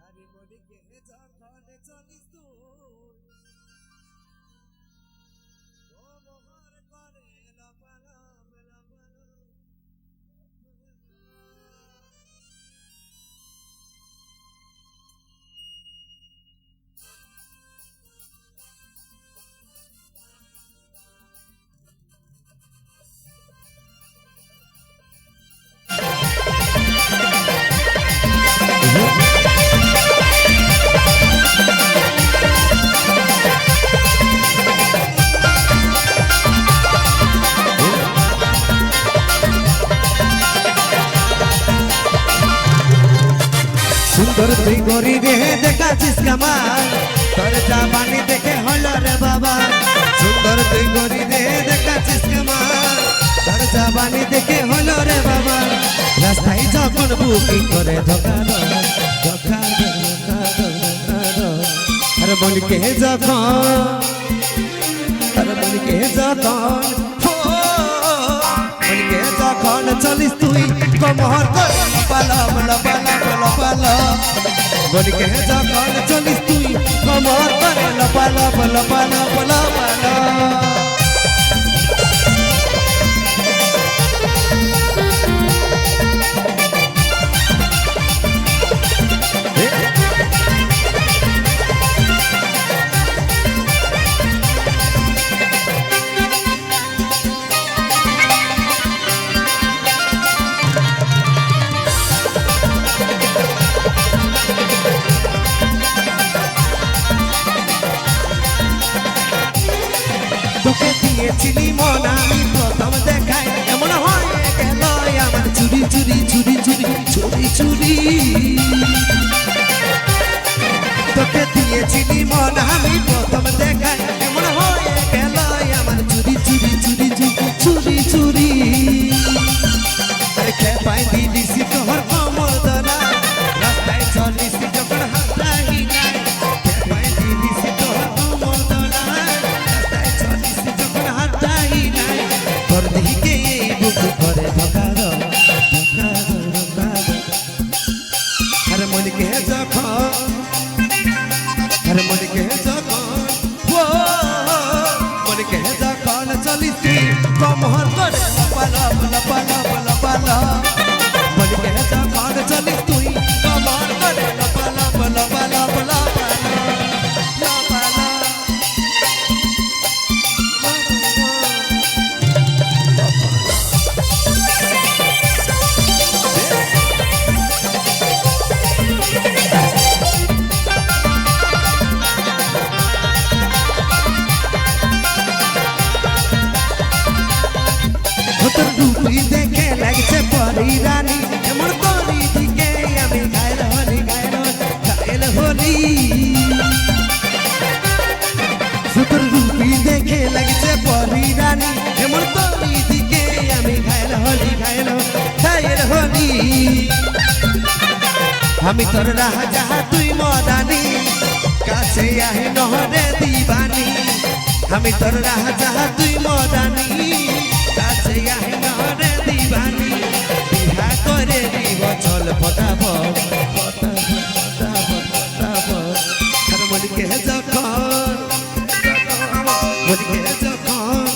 আরে মনে কে যখন চলিস তুই ও মোহর করে লপালপ লপালপ সুন্দর তুই গরি রে দেখাছিস কামাল তোর জাবানি দেখে হলো রে বাবা সুন্দর তুই গরি রে দেখাছিস কামাল তোর জাবানি দেখে হলো রে বাবা রাস্তায় যখন বুকিং করে ধোকা দো ধোকা দো ধোকা দো ধোকা দো আর মনকে যখন আর মনকে যখন মনকে যখন চলিস তুই কমর করে পালাম পালাম পালাম মনকে যখন চলিস তুই কমর করে পালাম পালাম পালাম তোকে দিয়েছিলি মন আমি প্রথম দেখাই এমন হয়ে গেল আমার চুরি চুরি চুরি চুরি চুরি চুরি তোকে দিয়েছিলি মন আমি প্রথম দেখাই এমন হয়ে গেল আমার চুরি চুরি চুরি চুরি চুরি চুরি আরে খেপাই দিলিস তোর কমদনা রাস্তায় চলিস যখন হাতাই নাই খেপাই দিলিস তোর কমদনা রাস্তায় চলিস যখন হাতাই নাই তোর দিকে এই বুক করে ধোকা দো ধোকা দো ধোকা দো আর মনকে যখন আর মনকে যখন মনকে যখন চলিস কমর করে পালাম পালাম পালাম মনকে যখন চলিস তুই কমর করে পালাম পালাম পালাম তোর রূপই দেখে লাগছে পরি রানী এমন তোরি দিকে আমি ঘায়ল হলি ঘায়ল ঘায়ল হলি তোর রূপই দেখে লাগছে পরি রানী এমন তোরি দিকে আমি ঘায়ল হলি ঘায়ল ঘায়ল হলি আমি তোর রাজা তুই মদানি কাছে আহি নহরে দিবানি আমি তোর রাজা তুই মদানি কাছে আহি নহরে দিবানি বিহা করে দিব চল পটাব পটাব পটাব পটাব আর মনকে যখন মনকে যখন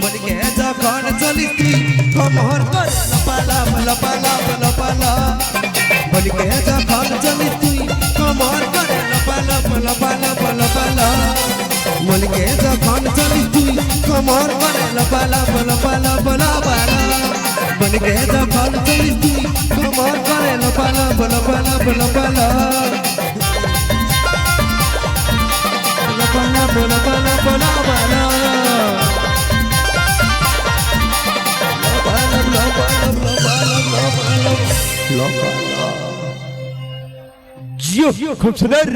মনকে যখন চলিস তুই কমর করে লপালাম লপালাম লপালাম মনকে যখন চলিস তুই কমর করে লপালাম লপালাম লপালাম মনকে যখন চলিস তুই কমর করে লপালাম লপালাম লপালাম মনকে যখন চলিস তুই কমর করে লপালাম লপালাম লপালাম লপালাম লপালাম লপালাম জিও খুব সুন্দর